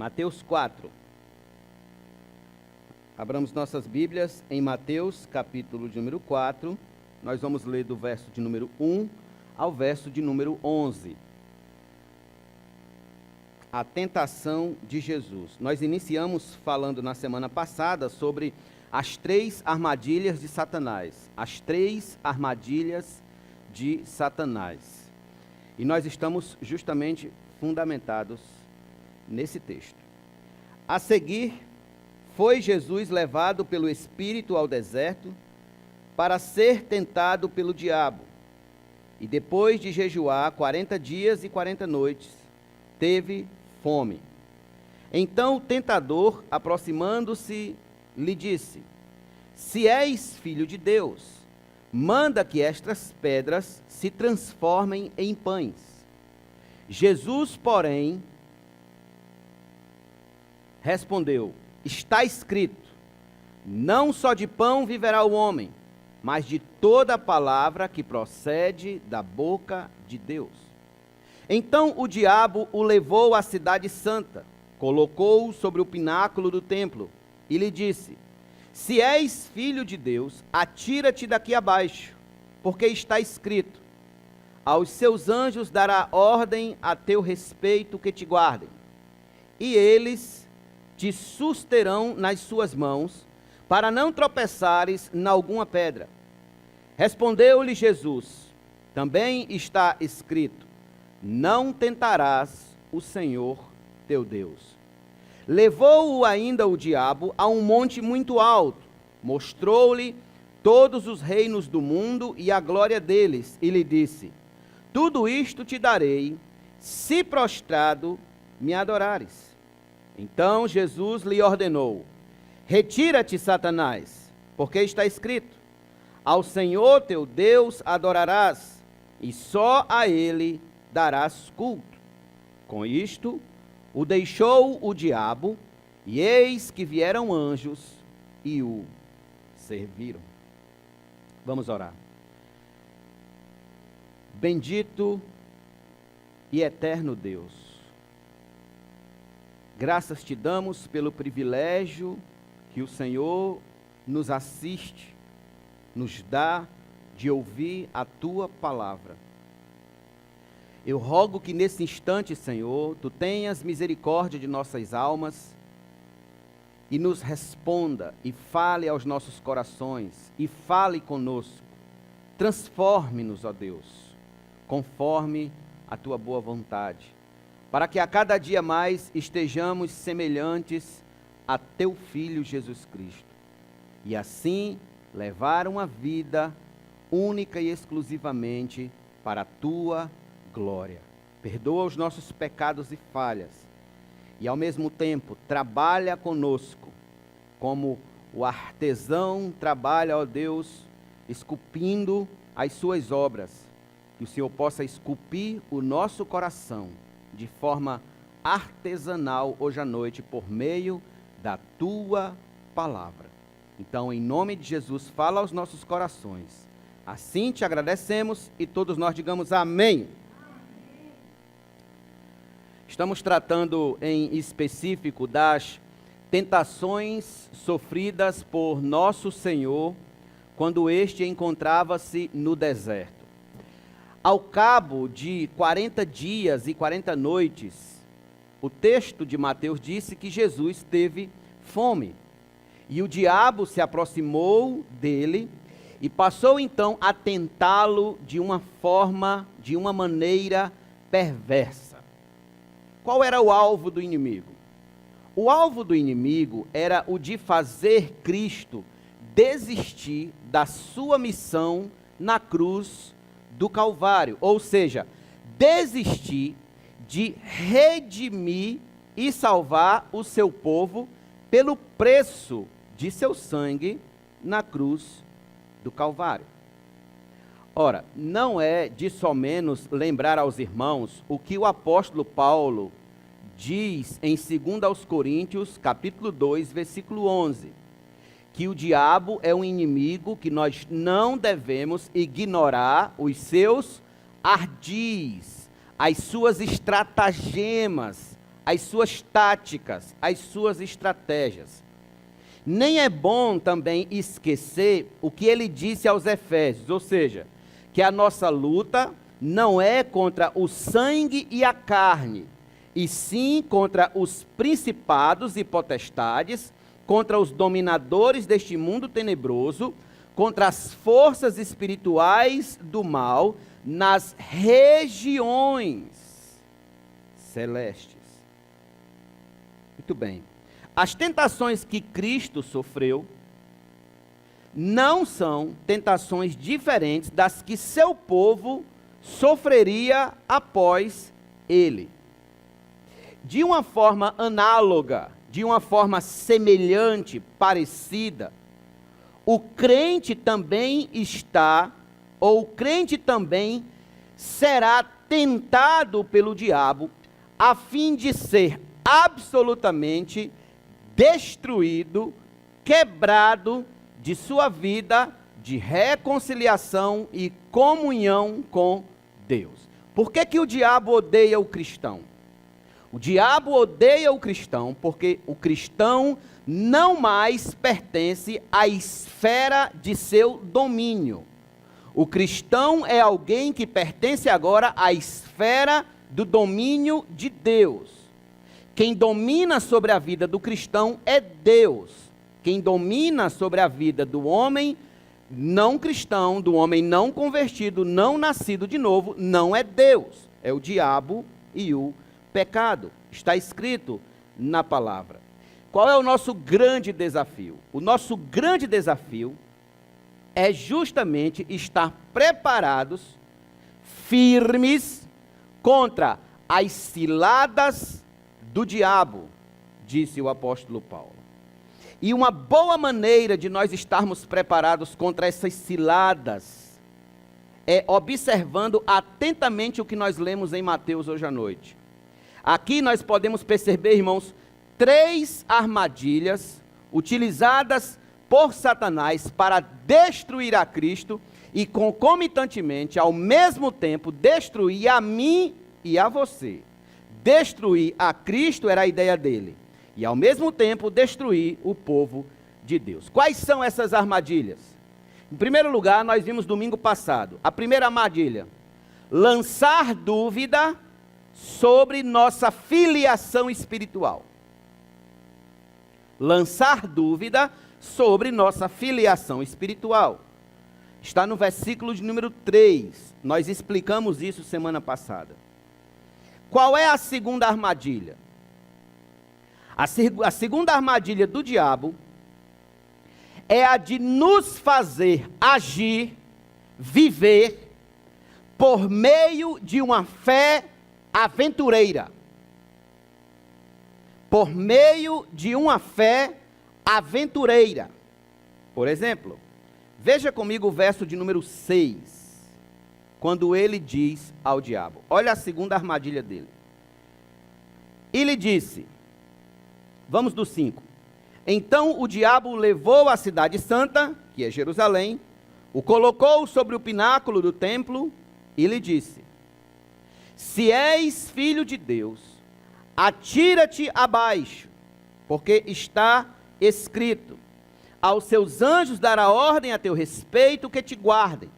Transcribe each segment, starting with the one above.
Mateus 4. Abramos nossas Bíblias em Mateus, capítulo de número 4. Nós vamos ler do verso de número 1 ao verso de número 11. A tentação de Jesus. Nós iniciamos falando na semana passada sobre as 3 armadilhas de Satanás. As 3 armadilhas de Satanás. E nós estamos justamente fundamentados nesse texto. A seguir, foi Jesus levado pelo Espírito ao deserto para ser tentado pelo diabo. E depois de jejuar 40 dias e 40 noites, teve fome. Então o tentador, aproximando-se, lhe disse: Se és filho de Deus, manda que estas pedras se transformem em pães. Jesus, porém, respondeu: Está escrito, não só de pão viverá o homem, mas de toda a palavra que procede da boca de Deus. Então o diabo o levou à cidade santa, colocou-o sobre o pináculo do templo e lhe disse: Se és filho de Deus, atira-te daqui abaixo, porque está escrito: Aos seus anjos dará ordem a teu respeito que te guardem, e eles te susterão nas suas mãos, para não tropeçares em alguma pedra. Respondeu-lhe Jesus: Também está escrito: Não tentarás o Senhor teu Deus. Levou-o ainda o diabo a um monte muito alto, mostrou-lhe todos os reinos do mundo e a glória deles, e lhe disse: Tudo isto te darei, se prostrado me adorares. Então Jesus lhe ordenou: Retira-te, Satanás, porque está escrito: Ao Senhor teu Deus adorarás, e só a Ele darás culto. Com isto, o deixou o diabo, e eis que vieram anjos e o serviram. Vamos orar. Bendito e eterno Deus, graças te damos pelo privilégio que o Senhor nos assiste, nos dá de ouvir a tua palavra. Eu rogo que nesse instante, Senhor, tu tenhas misericórdia de nossas almas e nos responda e fale aos nossos corações e fale conosco. Transforme-nos, ó Deus, conforme a tua boa vontade, para que a cada dia mais estejamos semelhantes a teu Filho Jesus Cristo, e assim levar uma vida única e exclusivamente para a tua glória. Perdoa os nossos pecados e falhas, e ao mesmo tempo trabalha conosco, como o artesão trabalha, ó Deus, esculpindo as suas obras, que o Senhor possa esculpir o nosso coração de forma artesanal hoje à noite, por meio da tua palavra. Então, em nome de Jesus, fala aos nossos corações. Assim te agradecemos e todos nós digamos amém. Estamos tratando em específico das tentações sofridas por nosso Senhor quando este encontrava-se no deserto. Ao cabo de 40 dias e 40 noites, o texto de Mateus disse que Jesus teve fome. E o diabo se aproximou dele e passou então a tentá-lo de uma forma, de uma maneira perversa. Qual era o alvo do inimigo? O alvo do inimigo era o de fazer Cristo desistir da sua missão na cruz do Calvário, ou seja, desistir de redimir e salvar o seu povo pelo preço de seu sangue na cruz do Calvário. Ora, não é de somenos lembrar aos irmãos o que o apóstolo Paulo diz em 2 Coríntios, capítulo 2, versículo 11, que o diabo é um inimigo que nós não devemos ignorar os seus ardis, as suas estratagemas, as suas táticas, as suas estratégias. Nem é bom também esquecer o que ele disse aos Efésios, ou seja, que a nossa luta não é contra o sangue e a carne, e sim contra os principados e potestades, contra os dominadores deste mundo tenebroso, contra as forças espirituais do mal nas regiões celestes. Muito bem. As tentações que Cristo sofreu não são tentações diferentes das que seu povo sofreria após ele. De uma forma análoga, de uma forma semelhante, parecida, o crente também o crente também será tentado pelo diabo a fim de ser absolutamente destruído, quebrado de sua vida de reconciliação e comunhão com Deus. Por que que o diabo odeia o cristão? O diabo odeia o cristão porque o cristão não mais pertence à esfera de seu domínio. O cristão é alguém que pertence agora à esfera do domínio de Deus. Quem domina sobre a vida do cristão é Deus. Quem domina sobre a vida do homem não cristão, do homem não convertido, não nascido de novo, não é Deus. É o diabo e o pecado. Está escrito na palavra. Qual é o nosso grande desafio? O nosso grande desafio é justamente estar preparados, firmes, contra as ciladas do diabo, disse o apóstolo Paulo. E uma boa maneira de nós estarmos preparados contra essas ciladas é observando atentamente o que nós lemos em Mateus hoje à noite. Aqui nós podemos perceber, irmãos, 3 armadilhas utilizadas por Satanás para destruir a Cristo e concomitantemente, ao mesmo tempo, destruir a mim e a você. Destruir a Cristo era a ideia dele. E ao mesmo tempo destruir o povo de Deus. Quais são essas armadilhas? Em primeiro lugar, nós vimos domingo passado. A primeira armadilha: lançar dúvida sobre nossa filiação espiritual. Lançar dúvida sobre nossa filiação espiritual. Está no versículo de número 3. Nós explicamos isso semana passada. Qual é a segunda armadilha? A segunda armadilha do diabo é a de nos fazer agir, viver, por meio de uma fé aventureira. Por meio de uma fé aventureira. Por exemplo, veja comigo o verso de número 6, quando ele diz ao diabo, olha a segunda armadilha dele. Ele disse, vamos do 5. Então o diabo levou a cidade santa, que é Jerusalém, o colocou sobre o pináculo do templo e lhe disse: se és filho de Deus, atira-te abaixo, porque está escrito: aos seus anjos dará ordem a teu respeito que te guardem,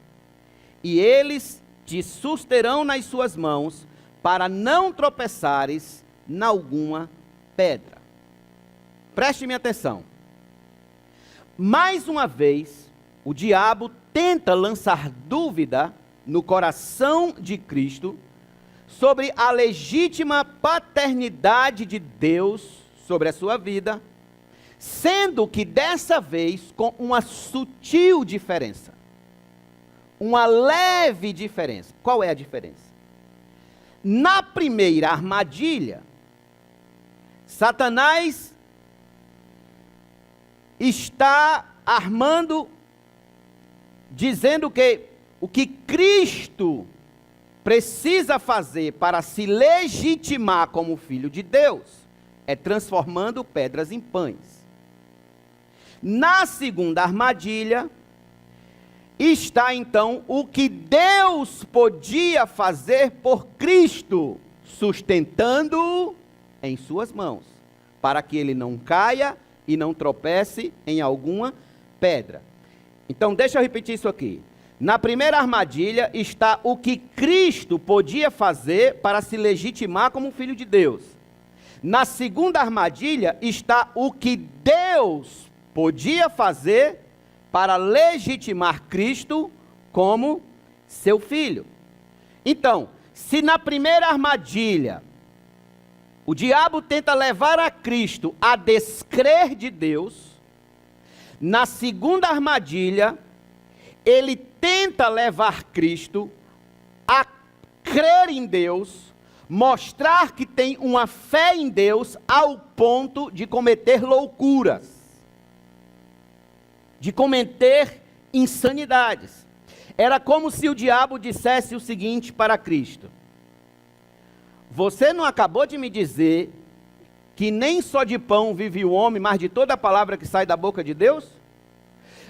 e eles te susterão nas suas mãos, para não tropeçares em alguma pedra. Preste-me atenção. Mais uma vez, o diabo tenta lançar dúvida no coração de Cristo sobre a legítima paternidade de Deus sobre a sua vida, sendo que dessa vez com uma sutil diferença. Uma leve diferença. Qual é a diferença? Na primeira armadilha, Satanás está armando, dizendo que o que Cristo precisa fazer para se legitimar como filho de Deus é transformando pedras em pães. Na segunda armadilha, está então o que Deus podia fazer por Cristo, sustentando-o em suas mãos, para que ele não caia e não tropece em alguma pedra. Então, deixa eu repetir isso aqui. Na primeira armadilha está o que Cristo podia fazer para se legitimar como filho de Deus. Na segunda armadilha está o que Deus podia fazer para legitimar Cristo como seu filho. Então, se na primeira armadilha o diabo tenta levar a Cristo a descrer de Deus, na segunda armadilha ele tenta levar Cristo a crer em Deus, mostrar que tem uma fé em Deus ao ponto de cometer loucuras, de cometer insanidades. Era como se o diabo dissesse o seguinte para Cristo: você não acabou de me dizer que nem só de pão vive o homem, mas de toda a palavra que sai da boca de Deus?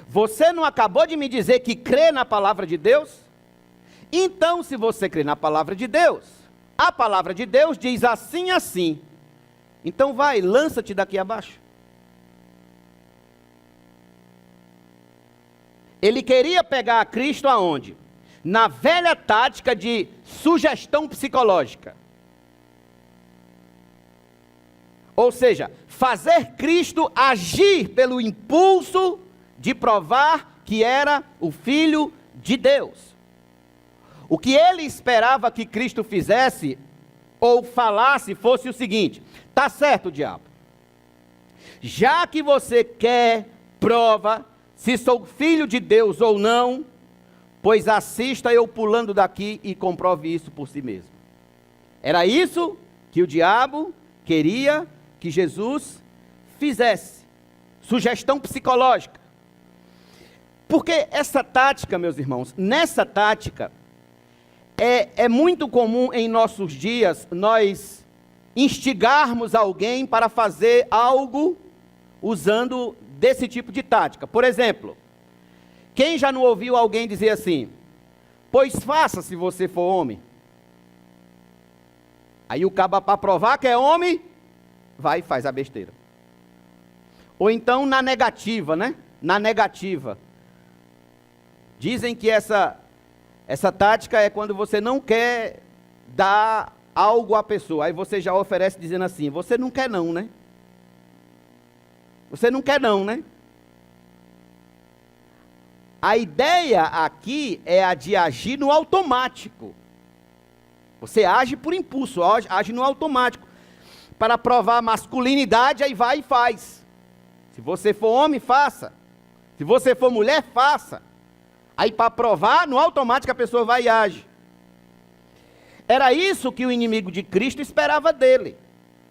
Você não acabou de me dizer que crê na palavra de Deus? Então, se você crê na palavra de Deus, a palavra de Deus diz assim, assim. Então vai, lança-te daqui abaixo. Ele queria pegar a Cristo aonde? Na velha tática de sugestão psicológica. Ou seja, fazer Cristo agir pelo impulso de provar que era o Filho de Deus. O que ele esperava que Cristo fizesse ou falasse fosse o seguinte: tá certo, diabo, já que você quer prova se sou filho de Deus ou não, pois assista eu pulando daqui e comprove isso por si mesmo. Era isso que o diabo queria que Jesus fizesse. Sugestão psicológica. Porque essa tática, meus irmãos, nessa tática, é muito comum em nossos dias nós instigarmos alguém para fazer algo usando desse tipo de tática. Por exemplo, quem já não ouviu alguém dizer assim: pois faça se você for homem. Aí o caba, para provar que é homem, vai e faz a besteira. Ou então na negativa, né? Na negativa. Dizem que essa tática é quando você não quer dar algo à pessoa. Aí você já oferece dizendo assim: você não quer não, né? Você não quer não, né? A ideia aqui é a de agir no automático. Você age por impulso, age no automático. Para provar a masculinidade, aí vai e faz. Se você for homem, faça. Se você for mulher, faça. Aí para provar, no automático a pessoa vai e age. Era isso que o inimigo de Cristo esperava dele.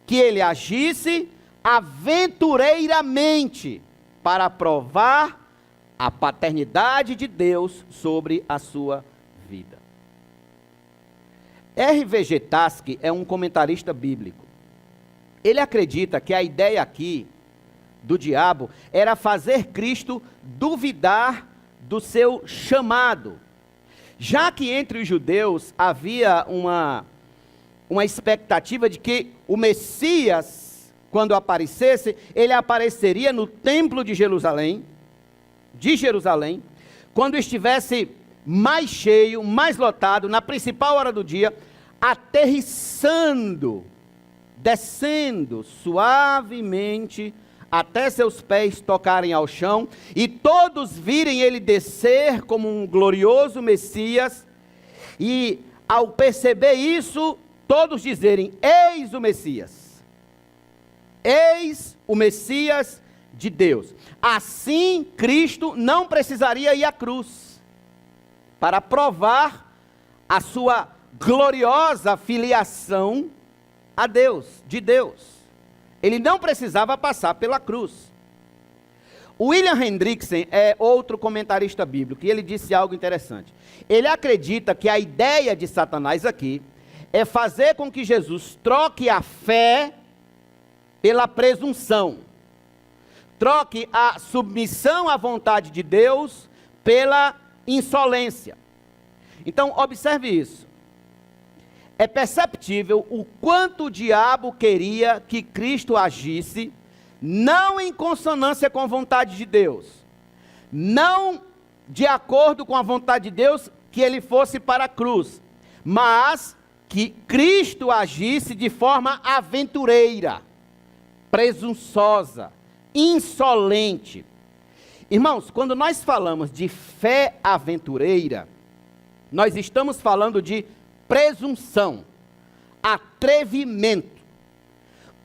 Que ele agisse aventureiramente para provar a paternidade de Deus sobre a sua vida. R.V.G. Taske é um comentarista bíblico. Ele acredita que a ideia aqui do diabo era fazer Cristo duvidar do seu chamado, já que entre os judeus havia uma expectativa de que o Messias, quando aparecesse, ele apareceria no templo de Jerusalém, quando estivesse mais cheio, mais lotado, na principal hora do dia, aterrissando, descendo suavemente até seus pés tocarem ao chão, e todos virem ele descer como um glorioso Messias, e ao perceber isso, todos dizerem: eis o Messias, eis o Messias de Deus. Assim, Cristo não precisaria ir à cruz, para provar a sua gloriosa filiação a Deus, de Deus. Ele não precisava passar pela cruz. William Hendrickson é outro comentarista bíblico, e ele disse algo interessante. Ele acredita que a ideia de Satanás aqui é fazer com que Jesus troque a fé pela presunção, troque a submissão à vontade de Deus pela insolência. Então, observe isso. é perceptível o quanto o diabo queria que Cristo agisse, não em consonância com a vontade de Deus, não de acordo com a vontade de Deus, que ele fosse para a cruz, mas que Cristo agisse de forma aventureira, presunçosa, insolente. Irmãos, quando nós falamos de fé aventureira, nós estamos falando de presunção, atrevimento.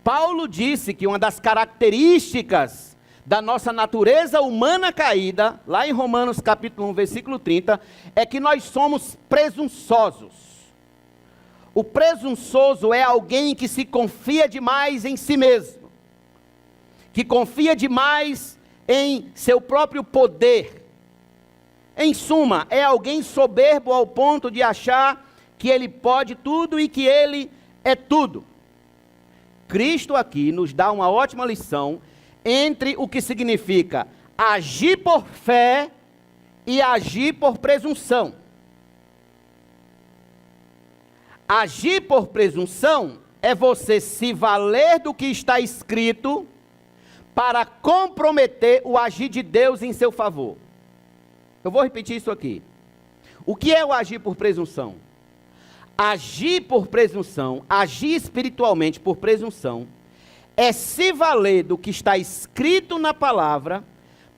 Paulo disse que uma das características da nossa natureza humana caída, lá em Romanos capítulo 1, versículo 30, é que nós somos presunçosos. O presunçoso é alguém que se confia demais em si mesmo, que confia demais em seu próprio poder. Em suma, é alguém soberbo ao ponto de achar que ele pode tudo e que ele é tudo. Cristo aqui nos dá uma ótima lição entre o que significa agir por fé e agir por presunção. Agir por presunção é você se valer do que está escrito para comprometer o agir de Deus em seu favor. Eu vou repetir isso aqui. O que é o agir por presunção? Agir por presunção, agir espiritualmente por presunção, é se valer do que está escrito na palavra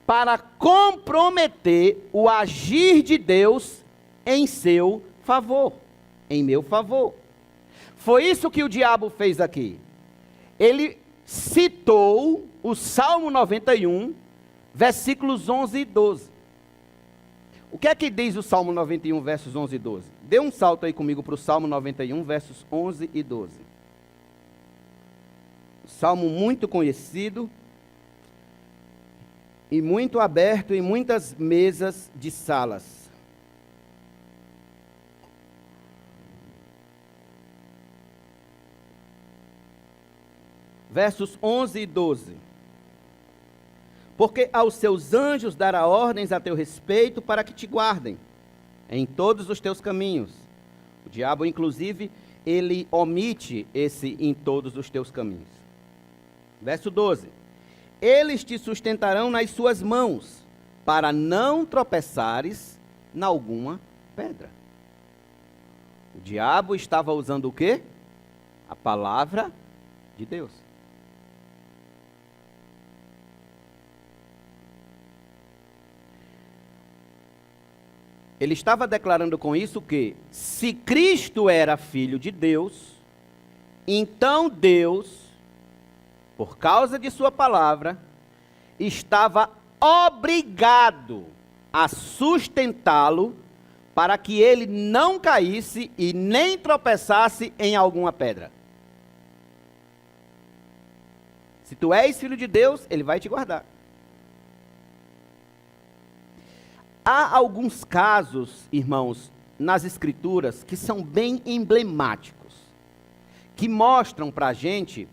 para comprometer o agir de Deus em seu favor, em meu favor. Foi isso que o diabo fez aqui. Ele citou o Salmo 91, versículos 11 e 12. O que é que diz o Salmo 91, versos 11 e 12? Dê um salto aí comigo para o Salmo 91, versos 11 e 12. Salmo muito conhecido e muito aberto em muitas mesas de salas. Versos 11 e 12. Porque aos seus anjos dará ordens a teu respeito para que te guardem em todos os teus caminhos. O diabo, inclusive, ele omite esse em todos os teus caminhos. Verso 12. Eles te sustentarão nas suas mãos, para não tropeçares em alguma pedra. O diabo estava usando o quê? A palavra de Deus. Ele estava declarando com isso que, se Cristo era filho de Deus, então Deus, por causa de sua palavra, estava obrigado a sustentá-lo para que ele não caísse e nem tropeçasse em alguma pedra. Se tu és filho de Deus, ele vai te guardar. Há alguns casos, irmãos, nas Escrituras, que são bem emblemáticos, que mostram para a gente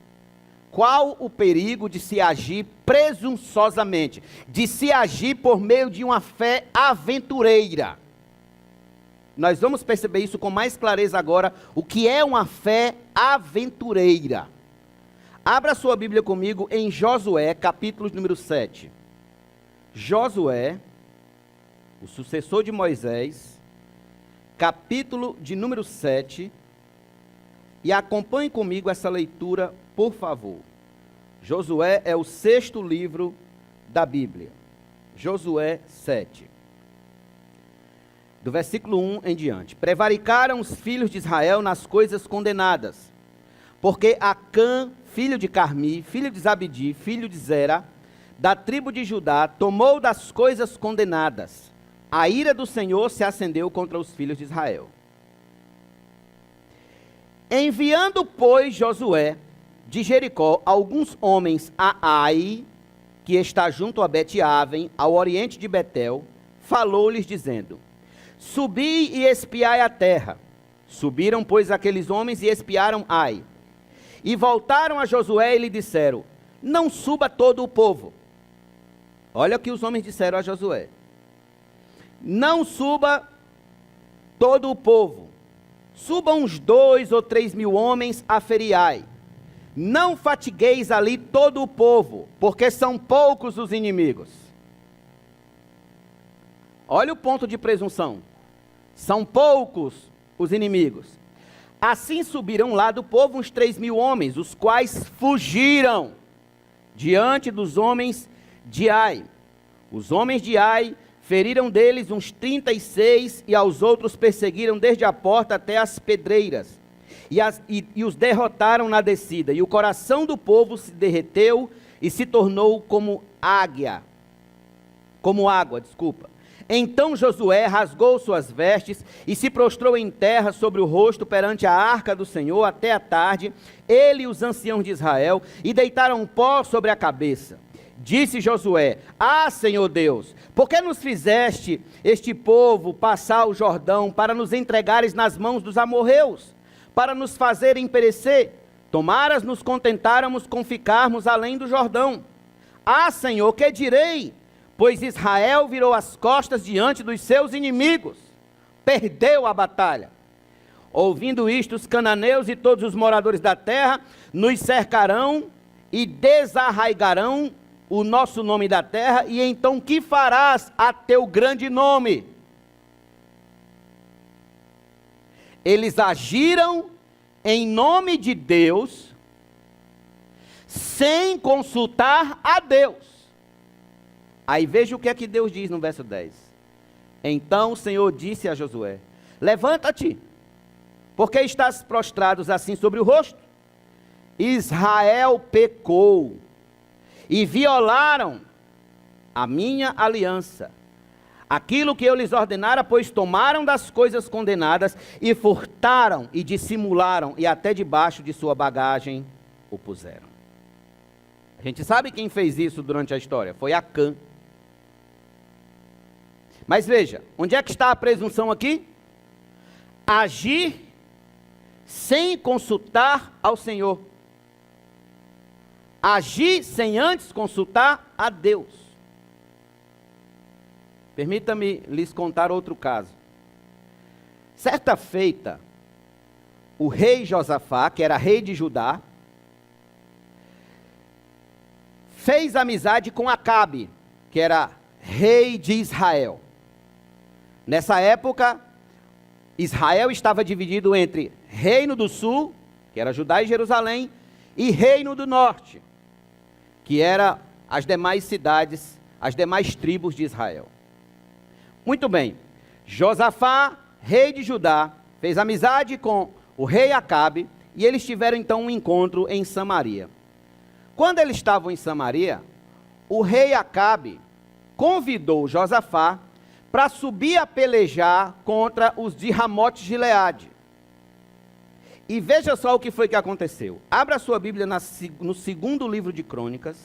qual o perigo de se agir presunçosamente, de se agir por meio de uma fé aventureira. Nós vamos perceber isso com mais clareza agora, o que é uma fé aventureira. Abra sua Bíblia comigo em Josué, capítulo número 7. Josué, o sucessor de Moisés, capítulo de número 7, e acompanhe comigo essa leitura, por favor. Josué é o 6º livro da Bíblia. Josué 7. Do versículo 1 em diante. Prevaricaram os filhos de Israel nas coisas condenadas, porque Acã, filho de Carmi, filho de Zabdi, filho de Zera, da tribo de Judá, tomou das coisas condenadas. A ira do Senhor se acendeu contra os filhos de Israel. Enviando, pois, Josué de Jericó alguns homens a Ai, que está junto a Bet-Aven, ao oriente de Betel, falou-lhes dizendo: Subi e espiai a terra. Subiram, pois, aqueles homens e espiaram Ai. E voltaram a Josué e lhe disseram: Não suba todo o povo. Olha o que os homens disseram a Josué: Não suba todo o povo, subam uns 2 ou 3 mil homens a Feriai. Não fatigueis ali todo o povo, porque são poucos os inimigos. Olha o ponto de presunção. São poucos os inimigos. Assim subiram lá do povo uns 3 mil homens, os quais fugiram diante dos homens de Ai. Os homens de Ai feriram deles uns 36 e aos outros perseguiram desde a porta até as pedreiras. E os derrotaram na descida. E o coração do povo se derreteu e se tornou como água. Então Josué rasgou suas vestes e se prostrou em terra sobre o rosto perante a arca do Senhor até a tarde, ele e os anciãos de Israel, e deitaram pó sobre a cabeça. Disse Josué: Ah, Senhor Deus, por que nos fizeste este povo passar o Jordão para nos entregares nas mãos dos amorreus, para nos fazerem perecer? Tomaras nos contentáramos com ficarmos além do Jordão. Ah, Senhor, que direi? Pois Israel virou as costas diante dos seus inimigos, perdeu a batalha. Ouvindo isto, os cananeus e todos os moradores da terra nos cercarão e desarraigarão o nosso nome da terra, e então que farás a teu grande nome? Eles agiram em nome de Deus, sem consultar a Deus. Aí veja o que é que Deus diz no verso 10. Então o Senhor disse a Josué: Levanta-te, porque estás prostrados assim sobre o rosto? Israel pecou, e violaram a minha aliança, aquilo que eu lhes ordenara, pois tomaram das coisas condenadas, e furtaram, e dissimularam, e até debaixo de sua bagagem o puseram. A gente sabe quem fez isso durante a história, foi Acã. Mas veja, onde é que está a presunção aqui? Agir sem consultar ao Senhor. Agir sem antes consultar a Deus. Permita-me lhes contar outro caso. Certa feita, o rei Josafá, que era rei de Judá, fez amizade com Acabe, que era rei de Israel. Nessa época, Israel estava dividido entre reino do sul, que era Judá e Jerusalém, e reino do norte, que era as demais cidades, as demais tribos de Israel. Muito bem, Josafá, rei de Judá, fez amizade com o rei Acabe, e eles tiveram então um encontro em Samaria. Quando eles estavam em Samaria, o rei Acabe convidou Josafá para subir a pelejar contra os de Ramote-Gileade. E veja só o que foi que aconteceu. Abra sua Bíblia no segundo livro de Crônicas.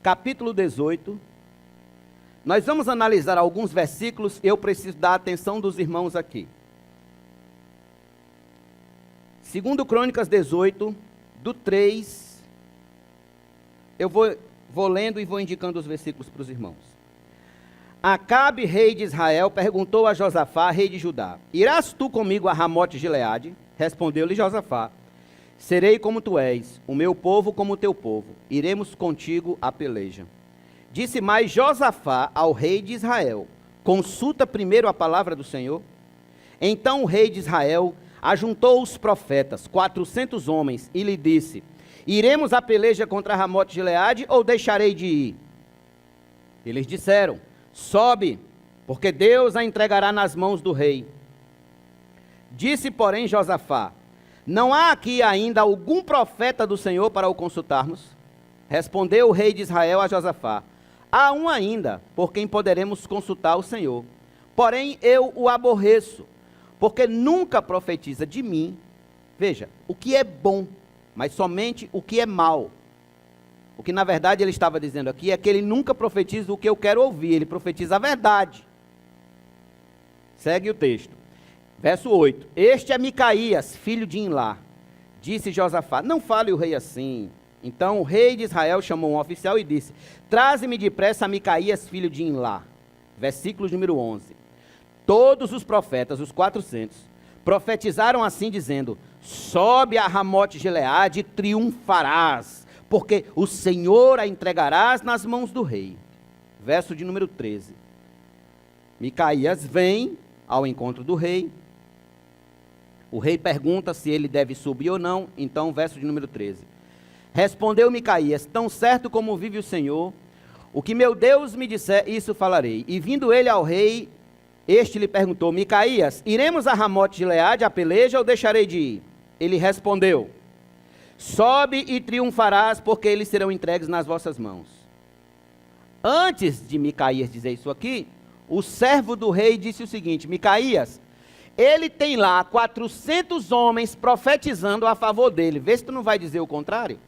Capítulo 18. Nós vamos analisar alguns versículos, eu preciso da atenção dos irmãos aqui. Segundo Crônicas 18, do 3, eu vou lendo e vou indicando os versículos para os irmãos. Acabe, rei de Israel, perguntou a Josafá, rei de Judá: Irás tu comigo a Ramote-Gileade? Respondeu-lhe Josafá: Serei como tu és, o meu povo como o teu povo, iremos contigo à peleja. Disse mais Josafá ao rei de Israel: Consulta primeiro a palavra do Senhor. Então o rei de Israel ajuntou os profetas, 400 homens, e lhe disse: Iremos à peleja contra Ramote-Gileade ou deixarei de ir? Eles disseram: Sobe, porque Deus a entregará nas mãos do rei. Disse, porém, Josafá: Não há aqui ainda algum profeta do Senhor para o consultarmos? Respondeu o rei de Israel a Josafá: Há um ainda, por quem poderemos consultar o Senhor. Porém eu o aborreço, porque nunca profetiza de mim, veja, o que é bom, mas somente o que é mal. O que na verdade ele estava dizendo aqui é que ele nunca profetiza o que eu quero ouvir, ele profetiza a verdade. Segue o texto. Verso 8. Este é Micaías, filho de Imlá. Disse Josafá: Não fale o rei assim, Então o rei de Israel chamou um oficial e disse: traze-me depressa Micaías, filho de Imlá. Versículo número 11. Todos os profetas, os 400, profetizaram assim, dizendo: sobe a Ramote Gileade e triunfarás, porque o Senhor a entregarás nas mãos do rei. Verso de número 13. Micaías vem ao encontro do rei. O rei pergunta se ele deve subir ou não. Então, verso de número 13. Respondeu Micaías: tão certo como vive o Senhor, o que meu Deus me disser, isso falarei. E vindo ele ao rei, este lhe perguntou: Micaías, iremos a Ramote Gileade a peleja ou deixarei de ir? Ele respondeu: sobe e triunfarás, porque eles serão entregues nas vossas mãos. Antes de Micaías dizer isso aqui, o servo do rei disse o seguinte: Micaías, ele tem lá 400 homens profetizando a favor dele. Vê se tu não vai dizer o contrário.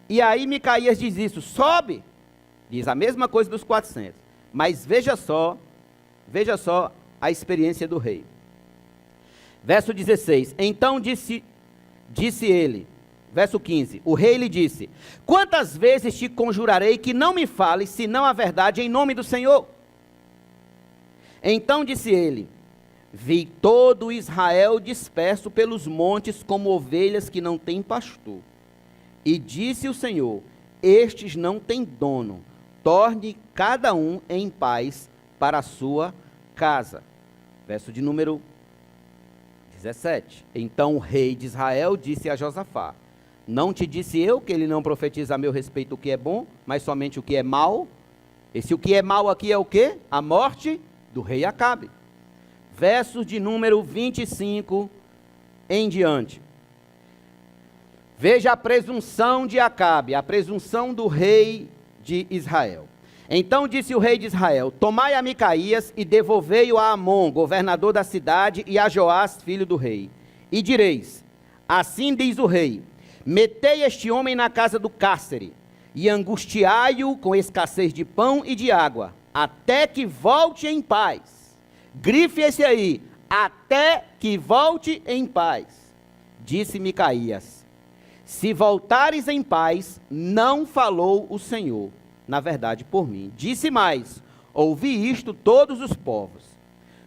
E aí Micaías diz isso: sobe. Diz a mesma coisa dos 400. Mas veja só a experiência do rei. Verso 16. Então disse ele, verso 15, o rei lhe disse: quantas vezes te conjurarei que não me fales, senão a verdade, em nome do Senhor? Então disse ele: vi todo Israel disperso pelos montes como ovelhas que não têm pastor. E disse o Senhor: estes não têm dono, torne cada um em paz para a sua casa. Verso de número 17. Então o rei de Israel disse a Josafá: não te disse eu que ele não profetiza a meu respeito o que é bom, mas somente o que é mal? Esse o que é mal aqui é o quê? A morte do rei Acabe. Versos de número 25 em diante. Veja a presunção de Acabe, a presunção do rei de Israel. Então disse o rei de Israel: tomai a Micaías e devolvei-o a Amon, governador da cidade, e a Joás, filho do rei. E direis: assim diz o rei: metei este homem na casa do cárcere, e angustiai-o com escassez de pão e de água, até que volte em paz. Grife esse aí: até que volte em paz. Disse Micaías: se voltares em paz, não falou o Senhor, na verdade por mim. Disse mais: ouvi isto todos os povos.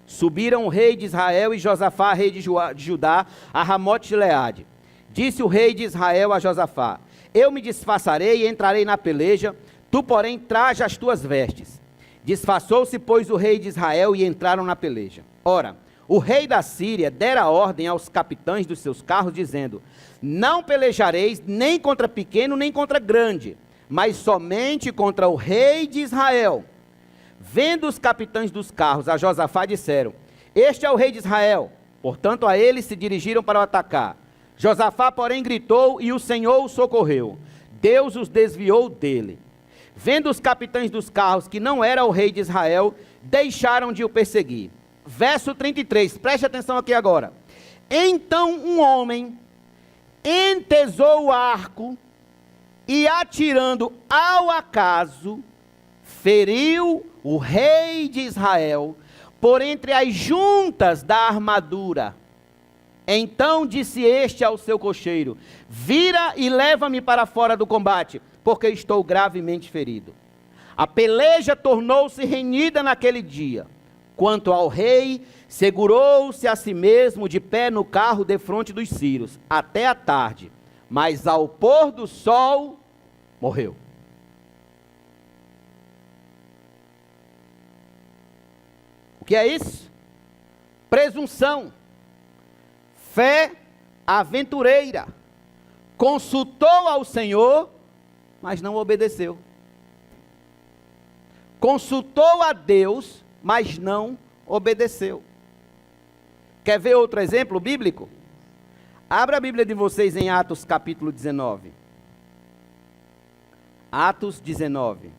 Subiram o rei de Israel e Josafá, rei de Judá, a Ramote Gileade. Disse o rei de Israel a Josafá: eu me disfarçarei e entrarei na peleja, tu porém traja as tuas vestes. Disfarçou-se, pois, o rei de Israel e entraram na peleja. Ora, o rei da Síria dera ordem aos capitães dos seus carros, dizendo: não pelejareis nem contra pequeno nem contra grande, mas somente contra o rei de Israel. Vendo os capitães dos carros a Josafá, disseram: este é o rei de Israel. Portanto, a ele se dirigiram para o atacar. Josafá, porém, gritou e o Senhor o socorreu. Deus os desviou dele. Vendo os capitães dos carros que não era o rei de Israel, deixaram de o perseguir. Verso 33, preste atenção aqui agora. Então um homem entesou o arco e, atirando ao acaso, feriu o rei de Israel por entre as juntas da armadura. Então disse este ao seu cocheiro: vira e leva-me para fora do combate, porque estou gravemente ferido. A peleja tornou-se renhida naquele dia. Quanto ao rei, segurou-se a si mesmo de pé no carro defronte dos sírios, até a tarde, mas ao pôr do sol, morreu. O que é isso? Presunção. Fé aventureira. Consultou ao Senhor, mas não obedeceu. Consultou a Deus, mas não obedeceu. Quer ver outro exemplo bíblico? Abra a Bíblia de vocês em Atos capítulo 19. Atos 19.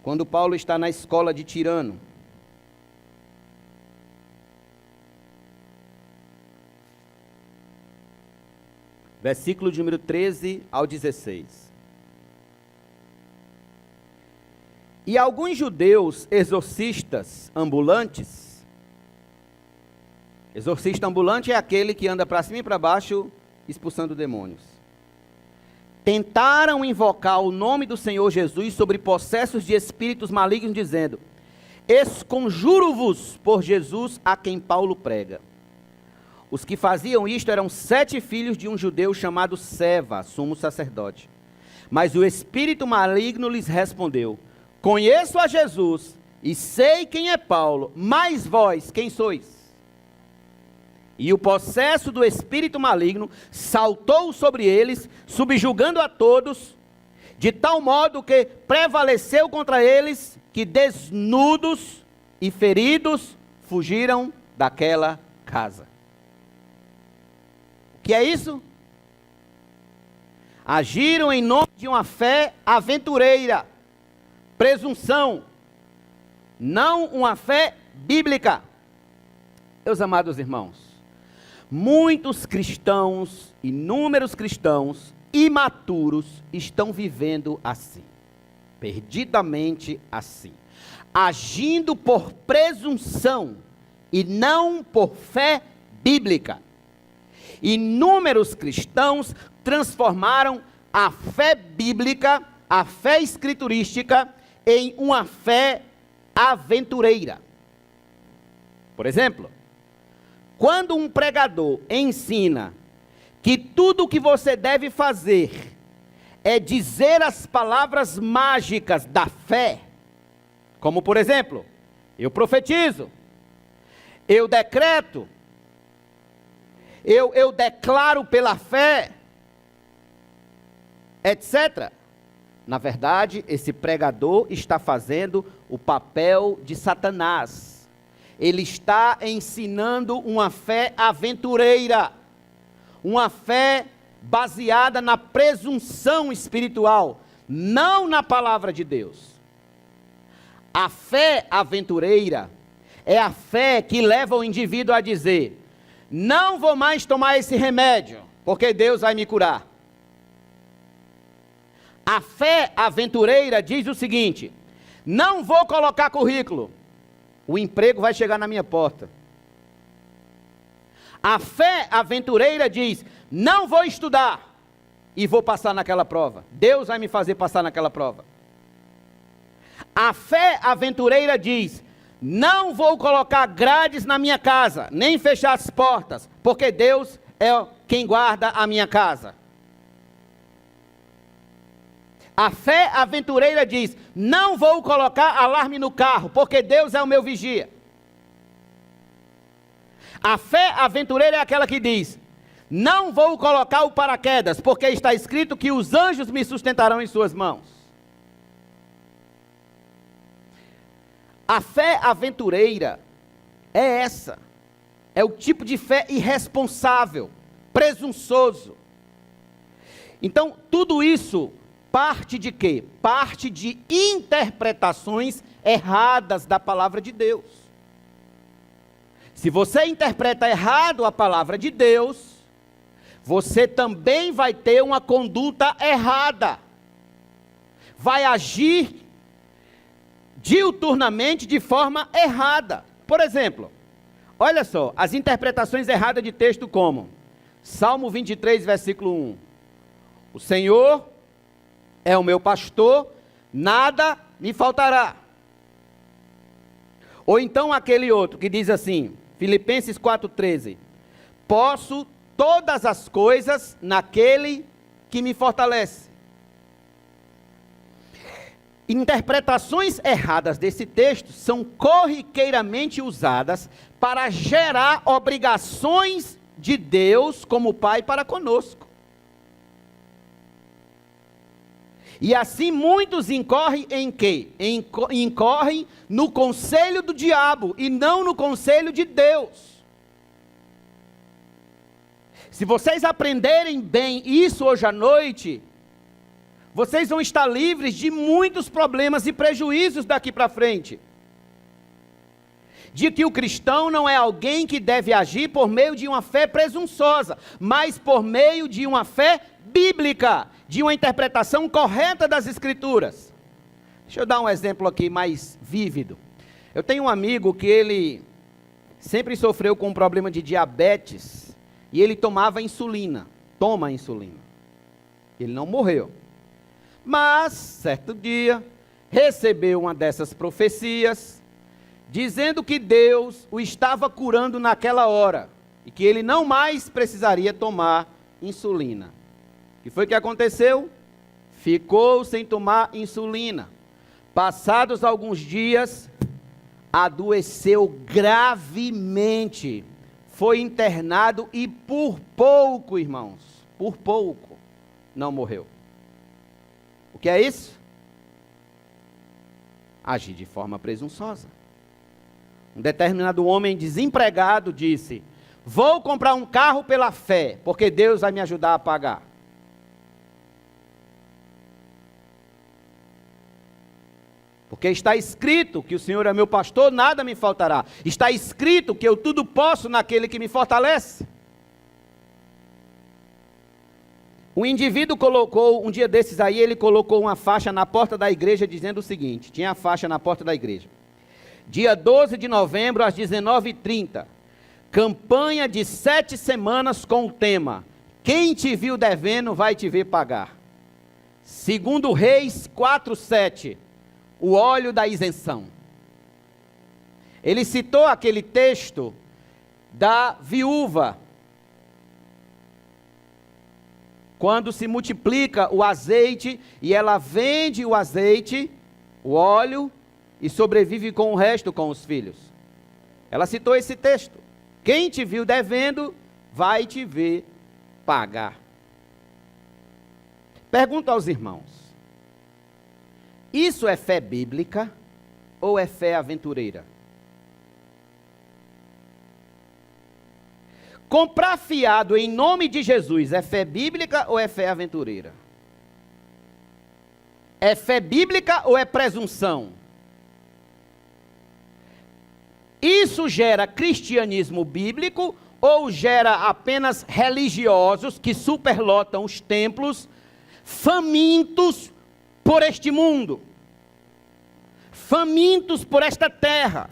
Quando Paulo está na escola de Tirano. Versículo de número 13 ao 16. E alguns judeus exorcistas ambulantes, Exorcista ambulante é aquele que anda para cima e para baixo expulsando demônios. Tentaram invocar o nome do Senhor Jesus sobre possessos de espíritos malignos, dizendo: esconjuro-vos por Jesus a quem Paulo prega. Os que faziam isto eram 7 filhos de um judeu chamado Seva, sumo sacerdote. Mas o espírito maligno lhes respondeu: conheço a Jesus e sei quem é Paulo, mas vós quem sois? E o possesso do espírito maligno saltou sobre eles, subjugando a todos, de tal modo que prevaleceu contra eles, que desnudos e feridos fugiram daquela casa. O que é isso? Agiram em nome de uma fé aventureira, presunção, não uma fé bíblica. Meus amados irmãos, muitos cristãos, inúmeros cristãos imaturos estão vivendo assim, perdidamente assim, agindo por presunção e não por fé bíblica. Inúmeros cristãos transformaram a fé bíblica, a fé escriturística, em uma fé aventureira. Por exemplo, quando um pregador ensina que tudo o que você deve fazer é dizer as palavras mágicas da fé, como por exemplo, eu profetizo, eu decreto, eu declaro pela fé, etc. Na verdade, esse pregador está fazendo o papel de Satanás. Ele está ensinando uma fé aventureira, uma fé baseada na presunção espiritual, não na palavra de Deus. A fé aventureira é a fé que leva o indivíduo a dizer: não vou mais tomar esse remédio, porque Deus vai me curar. A fé aventureira diz o seguinte: não vou colocar currículo, o emprego vai chegar na minha porta. A fé aventureira diz: não vou estudar e vou passar naquela prova. Deus vai me fazer passar naquela prova. A fé aventureira diz: não vou colocar grades na minha casa, nem fechar as portas, porque Deus é quem guarda a minha casa. A fé aventureira diz: não vou colocar alarme no carro, porque Deus é o meu vigia. A fé aventureira é aquela que diz: não vou colocar o paraquedas, porque está escrito que os anjos me sustentarão em suas mãos. A fé aventureira é essa. É o tipo de fé irresponsável, presunçoso. Então, tudo isso parte de quê? Parte de interpretações erradas da palavra de Deus. Se você interpreta errado a palavra de Deus, você também vai ter uma conduta errada. Vai agir diuturnamente de forma errada. Por exemplo, olha só, as interpretações erradas de texto como Salmo 23, versículo 1. O Senhor é o meu pastor, nada me faltará. Ou então aquele outro que diz assim, Filipenses 4,13. Posso todas as coisas naquele que me fortalece. Interpretações erradas desse texto são corriqueiramente usadas para gerar obrigações de Deus como Pai para conosco. E assim muitos incorrem em quê? Incorrem no conselho do diabo e não no conselho de Deus. Se vocês aprenderem bem isso hoje à noite, vocês vão estar livres de muitos problemas e prejuízos daqui para frente. De que o cristão não é alguém que deve agir por meio de uma fé presunçosa, mas por meio de uma fé bíblica, de uma interpretação correta das Escrituras. Deixa eu dar um exemplo aqui mais vívido. Eu tenho um amigo que ele sempre sofreu com um problema de diabetes e ele tomava insulina. Toma insulina. Ele não morreu. Mas, certo dia, recebeu uma dessas profecias, dizendo que Deus o estava curando naquela hora e que ele não mais precisaria tomar insulina. O que foi que aconteceu? Ficou sem tomar insulina. Passados alguns dias, adoeceu gravemente. Foi internado e por pouco, irmãos, por pouco, não morreu. O que é isso? Agir de forma presunçosa. Um determinado homem desempregado disse: vou comprar um carro pela fé, porque Deus vai me ajudar a pagar. Porque está escrito que o Senhor é meu pastor, nada me faltará. Está escrito que eu tudo posso naquele que me fortalece. Um indivíduo colocou, um dia desses aí, ele colocou uma faixa na porta da igreja dizendo o seguinte, tinha a faixa na porta da igreja. Dia 12 de novembro, às 19h30, campanha de 7 semanas com o tema, quem te viu devendo vai te ver pagar. Segundo Reis 4:7, o óleo da isenção. Ele citou aquele texto da viúva, quando se multiplica o azeite e ela vende o azeite, o óleo, e sobrevive com o resto com os filhos. Ela citou esse texto. Quem te viu devendo, vai te ver pagar. Pergunto aos irmãos, isso é fé bíblica ou é fé aventureira? Comprar fiado em nome de Jesus é fé bíblica ou é fé aventureira? É fé bíblica ou é presunção? Isso gera cristianismo bíblico ou gera apenas religiosos que superlotam os templos, famintos por este mundo, famintos por esta terra?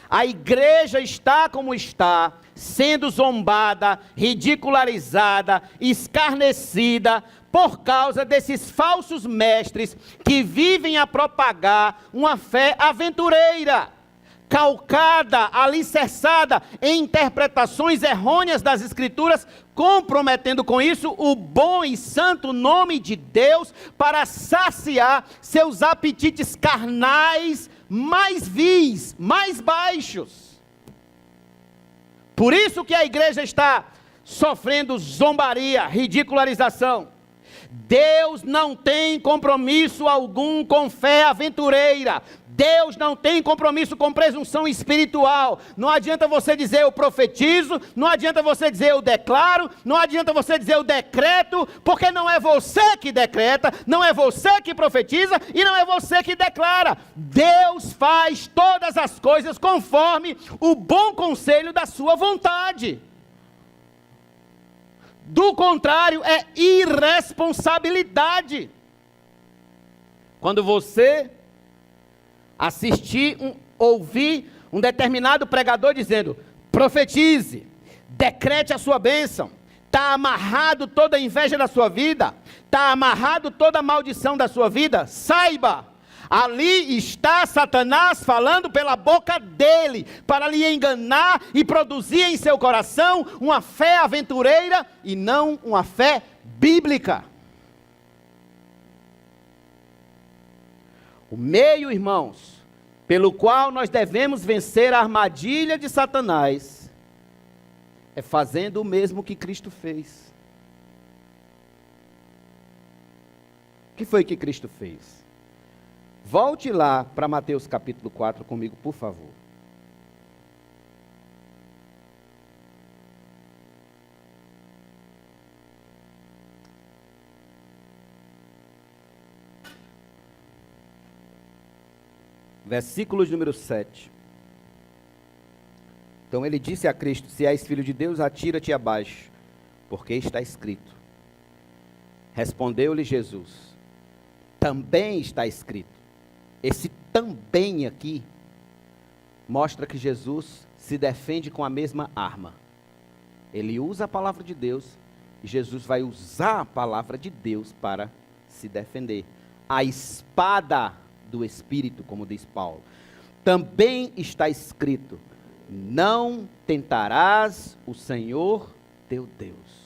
A igreja está como está, sendo zombada, ridicularizada, escarnecida, por causa desses falsos mestres que vivem a propagar uma fé aventureira, calcada, alicerçada em interpretações errôneas das Escrituras, comprometendo com isso o bom e santo nome de Deus para saciar seus apetites carnais mais vis, mais baixos. Por isso que a igreja está sofrendo zombaria, ridicularização. Deus não tem compromisso algum com fé aventureira. Deus não tem compromisso com presunção espiritual. Não adianta você dizer eu profetizo, não adianta você dizer eu declaro, não adianta você dizer eu decreto, porque não é você que decreta, não é você que profetiza e não é você que declara. Deus faz todas as coisas conforme o bom conselho da sua vontade. Do contrário, é irresponsabilidade. Quando você ouvir um determinado pregador dizendo, profetize, decrete a sua bênção, está amarrado toda a inveja da sua vida, está amarrado toda a maldição da sua vida, saiba, ali está Satanás falando pela boca dele, para lhe enganar e produzir em seu coração uma fé aventureira e não uma fé bíblica. O meio, irmãos, pelo qual nós devemos vencer a armadilha de Satanás, é fazendo o mesmo que Cristo fez. O que foi que Cristo fez? Volte lá para Mateus capítulo 4 comigo, por favor. Versículo número 7. Então ele disse a Cristo, se és filho de Deus, atira-te abaixo, porque está escrito. Respondeu-lhe Jesus, também está escrito. Esse também aqui mostra que Jesus se defende com a mesma arma. Ele usa a palavra de Deus e Jesus vai usar a palavra de Deus para se defender. A espada do Espírito, como diz Paulo. Também está escrito: não tentarás o Senhor teu Deus.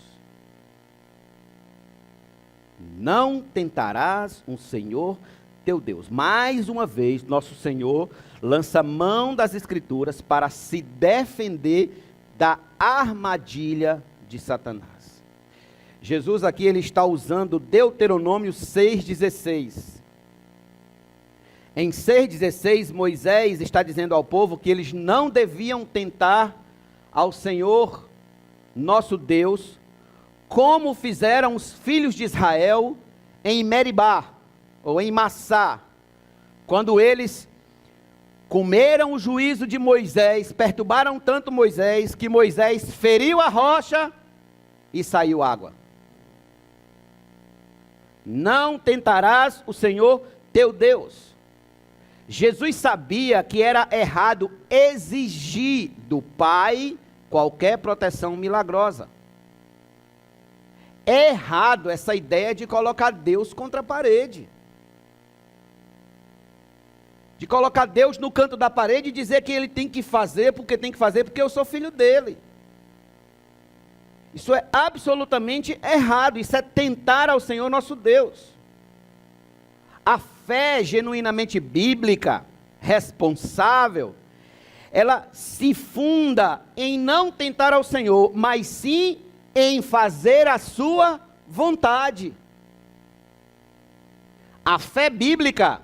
Não tentarás o Senhor teu Deus. Mais uma vez, nosso Senhor lança mão das Escrituras para se defender da armadilha de Satanás. Jesus aqui ele está usando Deuteronômio 6,16. Em 6,16, Moisés está dizendo ao povo que eles não deviam tentar ao Senhor, nosso Deus, como fizeram os filhos de Israel em Meribá, ou em Massá, quando eles comeram o juízo de Moisés, perturbaram tanto Moisés, que Moisés feriu a rocha e saiu água. Não tentarás o Senhor teu Deus. Jesus sabia que era errado exigir do Pai qualquer proteção milagrosa. É errado essa ideia de colocar Deus contra a parede. De colocar Deus no canto da parede e dizer que Ele tem que fazer porque eu sou filho dEle. Isso é absolutamente errado, isso é tentar ao Senhor nosso Deus. A fé genuinamente bíblica, responsável, ela se funda em não tentar ao Senhor, mas sim em fazer a sua vontade. A fé bíblica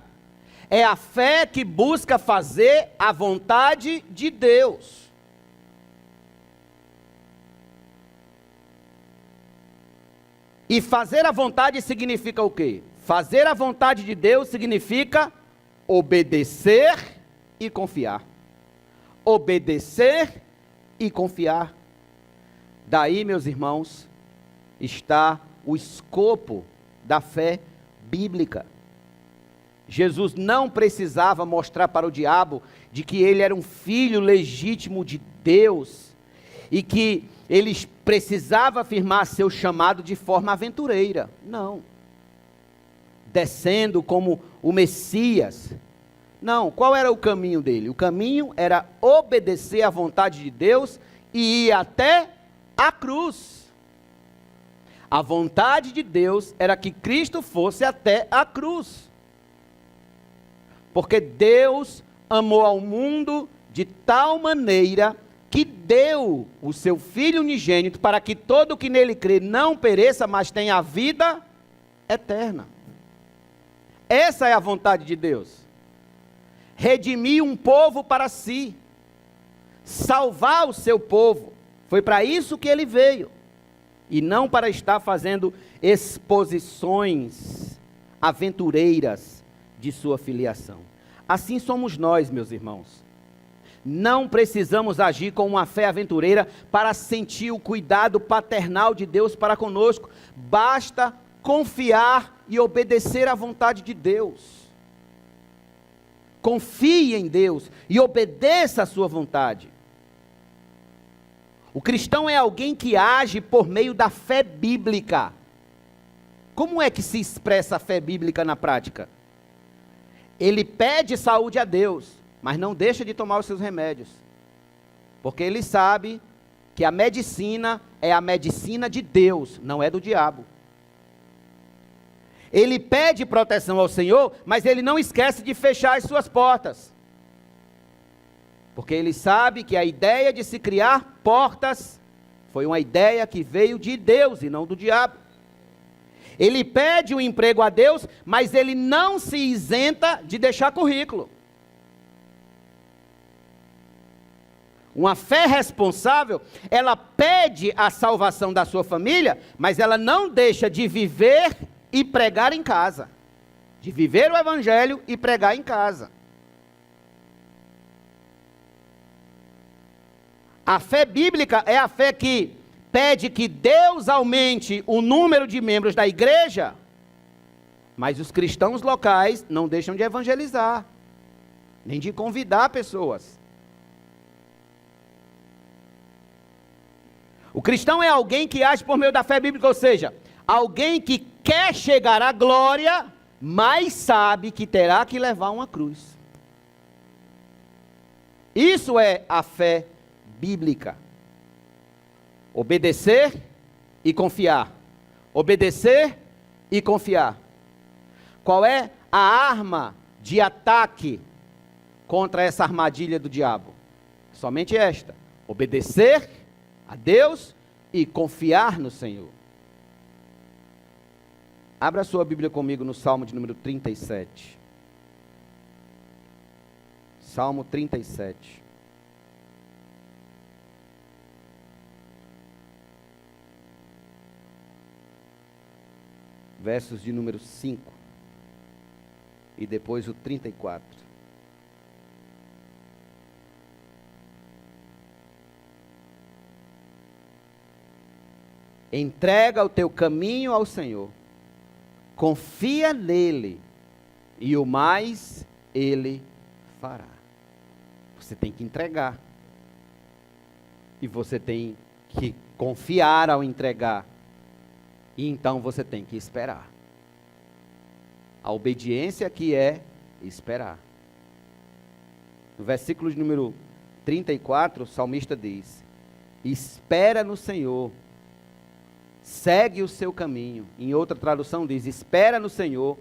é a fé que busca fazer a vontade de Deus. E fazer a vontade significa o quê? Fazer a vontade de Deus significa obedecer e confiar. Obedecer e confiar. Daí, meus irmãos, está o escopo da fé bíblica. Jesus não precisava mostrar para o diabo de que ele era um filho legítimo de Deus e que ele precisava afirmar seu chamado de forma aventureira. Não. Descendo como o Messias. Não. Qual era o caminho dele? O caminho era obedecer à vontade de Deus e ir até a cruz. A vontade de Deus era que Cristo fosse até a cruz. Porque Deus amou ao mundo de tal maneira que deu o seu Filho unigênito para que todo o que nele crê não pereça, mas tenha a vida eterna. Essa é a vontade de Deus. Redimir um povo para si. Salvar o seu povo. Foi para isso que ele veio. E não para estar fazendo exposições aventureiras de sua filiação. Assim somos nós, meus irmãos. Não precisamos agir com uma fé aventureira para sentir o cuidado paternal de Deus para conosco. Basta confiar e obedecer à vontade de Deus. Confie em Deus e obedeça à sua vontade. O cristão é alguém que age por meio da fé bíblica. Como é que se expressa a fé bíblica na prática? Ele pede saúde a Deus, mas não deixa de tomar os seus remédios. Porque ele sabe que a medicina é a medicina de Deus, não é do diabo. Ele pede proteção ao Senhor, mas ele não esquece de fechar as suas portas. Porque ele sabe que a ideia de se criar portas foi uma ideia que veio de Deus e não do diabo. Ele pede um emprego a Deus, mas ele não se isenta de deixar currículo. Uma fé responsável, ela pede a salvação da sua família, mas ela não deixa de viver e pregar em casa. De viver o evangelho e pregar em casa. A fé bíblica é a fé que pede que Deus aumente o número de membros da igreja, mas os cristãos locais não deixam de evangelizar, nem de convidar pessoas O cristão é alguém que age por meio da fé bíblica, ou seja, alguém que quer chegar à glória, mas sabe que terá que levar uma cruz. Isso é a fé bíblica. Obedecer e confiar. Obedecer e confiar. Qual é a arma de ataque contra essa armadilha do diabo? Somente esta: obedecer a Deus e confiar no Senhor. Abra sua Bíblia comigo no Salmo de número 37. Salmo 37. Versos de número 5. E depois o 34. Entrega o teu caminho ao Senhor. Confia nele, e o mais ele fará. Você tem que entregar. E você tem que confiar ao entregar. E então você tem que esperar. A obediência que é esperar. No versículo de número 34, o salmista diz: espera no Senhor, segue o seu caminho. Em outra tradução diz: espera no Senhor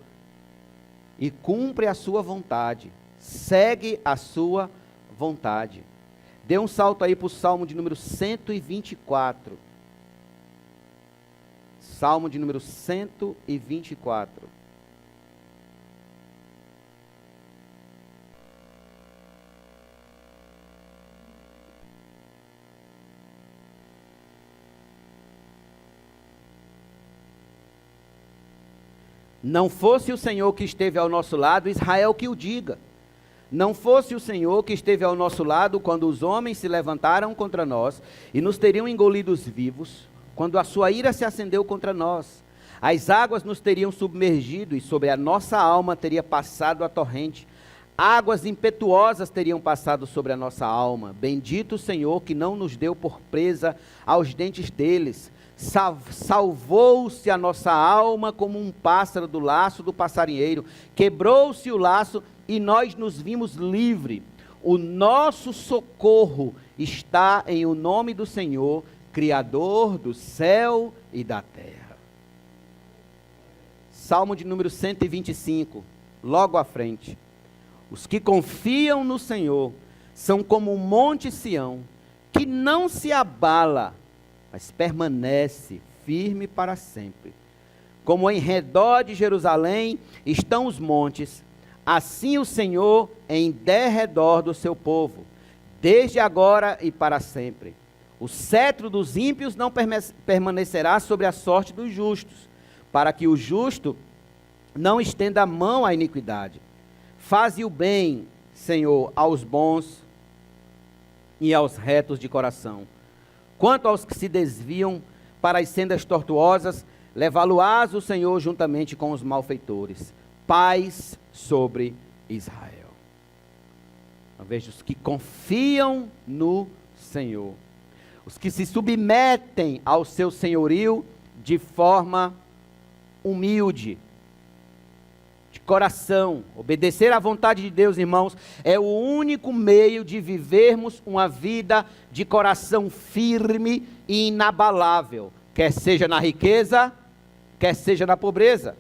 e cumpre a sua vontade. Segue a sua vontade. Dê um salto aí para o Salmo de número 124. Salmo de número 124. Não fosse o Senhor que esteve ao nosso lado, Israel que o diga. Não fosse o Senhor que esteve ao nosso lado quando os homens se levantaram contra nós e nos teriam engolidos vivos, quando a sua ira se acendeu contra nós. As águas nos teriam submergido e sobre a nossa alma teria passado a torrente. Águas impetuosas teriam passado sobre a nossa alma. Bendito o Senhor que não nos deu por presa aos dentes deles. Salvou-se a nossa alma como um pássaro do laço do passarinheiro. Quebrou-se o laço e nós nos vimos livres. O nosso socorro está em o nome do Senhor, Criador do céu e da terra. Salmo de número 125, logo à frente. Os que confiam no Senhor são como o monte Sião, que não se abala, mas permanece firme para sempre. Como em redor de Jerusalém estão os montes, assim o Senhor em derredor do seu povo, desde agora e para sempre. O cetro dos ímpios não permanecerá sobre a sorte dos justos, para que o justo não estenda a mão à iniquidade. Faze o bem, Senhor, aos bons e aos retos de coração. Quanto aos que se desviam para as sendas tortuosas, levá-lo-ás o Senhor juntamente com os malfeitores. Paz sobre Israel. Veja, os que confiam no Senhor, os que se submetem ao seu senhorio de forma humilde, de coração. Obedecer à vontade de Deus, irmãos, é o único meio de vivermos uma vida de coração firme e inabalável, quer seja na riqueza, quer seja na pobreza,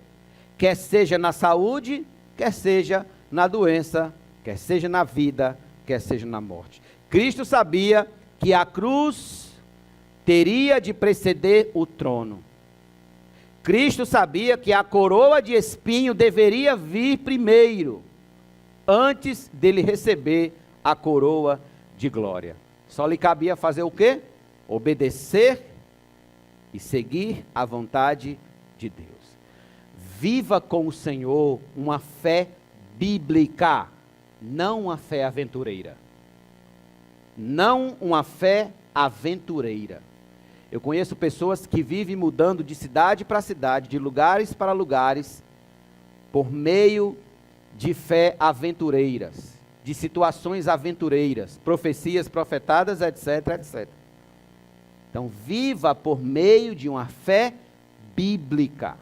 quer seja na saúde, quer seja na doença, quer seja na vida, quer seja na morte. Cristo sabia que a cruz teria de preceder o trono. Cristo sabia que a coroa de espinho deveria vir primeiro, antes dele receber a coroa de glória. Só lhe cabia fazer o quê? Obedecer e seguir a vontade de Deus. Viva com o Senhor uma fé bíblica, não uma fé aventureira. Não uma fé aventureira. Eu conheço pessoas que vivem mudando de cidade para cidade, de lugares para lugares, por meio de fé aventureiras, de situações aventureiras, profecias profetadas, etc, etc. Então, viva por meio de uma fé bíblica,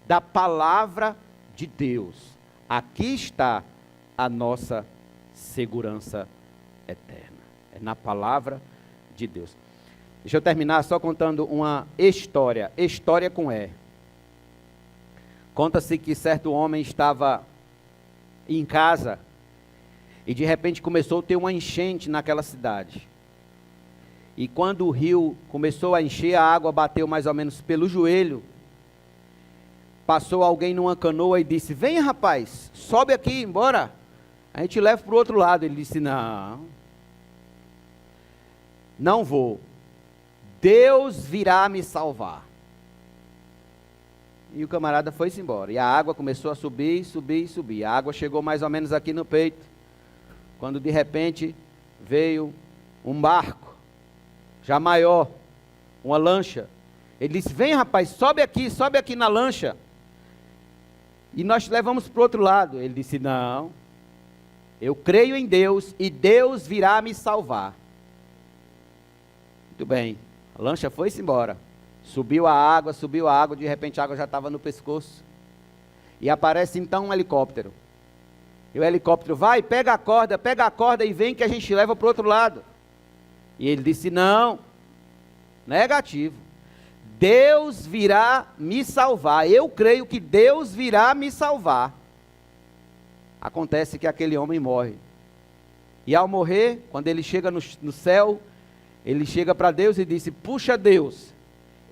da palavra de Deus. Aqui está a nossa segurança eterna. É na palavra de Deus. Deixa eu terminar só contando uma história. História com E. Conta-se que certo homem estava em casa e de repente começou a ter uma enchente naquela cidade. E quando o rio começou a encher, a água bateu mais ou menos pelo joelho. Passou alguém numa canoa e disse: "Vem, rapaz, sobe aqui, embora. A gente leva para o outro lado." Ele disse: "Não, não vou. Deus virá me salvar." E o camarada foi-se embora. E a água começou a subir, subir, subir. A água chegou mais ou menos aqui no peito. Quando de repente veio um barco, já maior, uma lancha. Ele disse: "Vem, rapaz, sobe aqui na lancha. E nós te levamos para o outro lado." Ele disse: "Não, eu creio em Deus e Deus virá me salvar." Muito bem, a lancha foi-se embora. Subiu a água, de repente a água já estava no pescoço. E aparece então um helicóptero. E o helicóptero: "Vai, pega a corda e vem que a gente leva para o outro lado." E ele disse: "Não, negativo. Deus virá me salvar. Eu creio que Deus virá me salvar." Acontece que aquele homem morre. E ao morrer, quando ele chega no céu, ele chega para Deus e disse: "Puxa, Deus,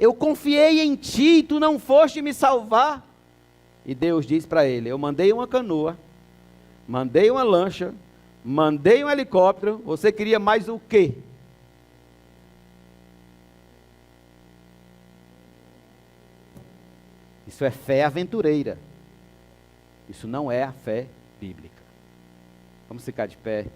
eu confiei em ti e tu não foste me salvar." E Deus diz para ele: "Eu mandei uma canoa, mandei uma lancha, mandei um helicóptero, você queria mais o quê?" Isso é fé aventureira. Isso não é a fé bíblica. Vamos ficar de pé.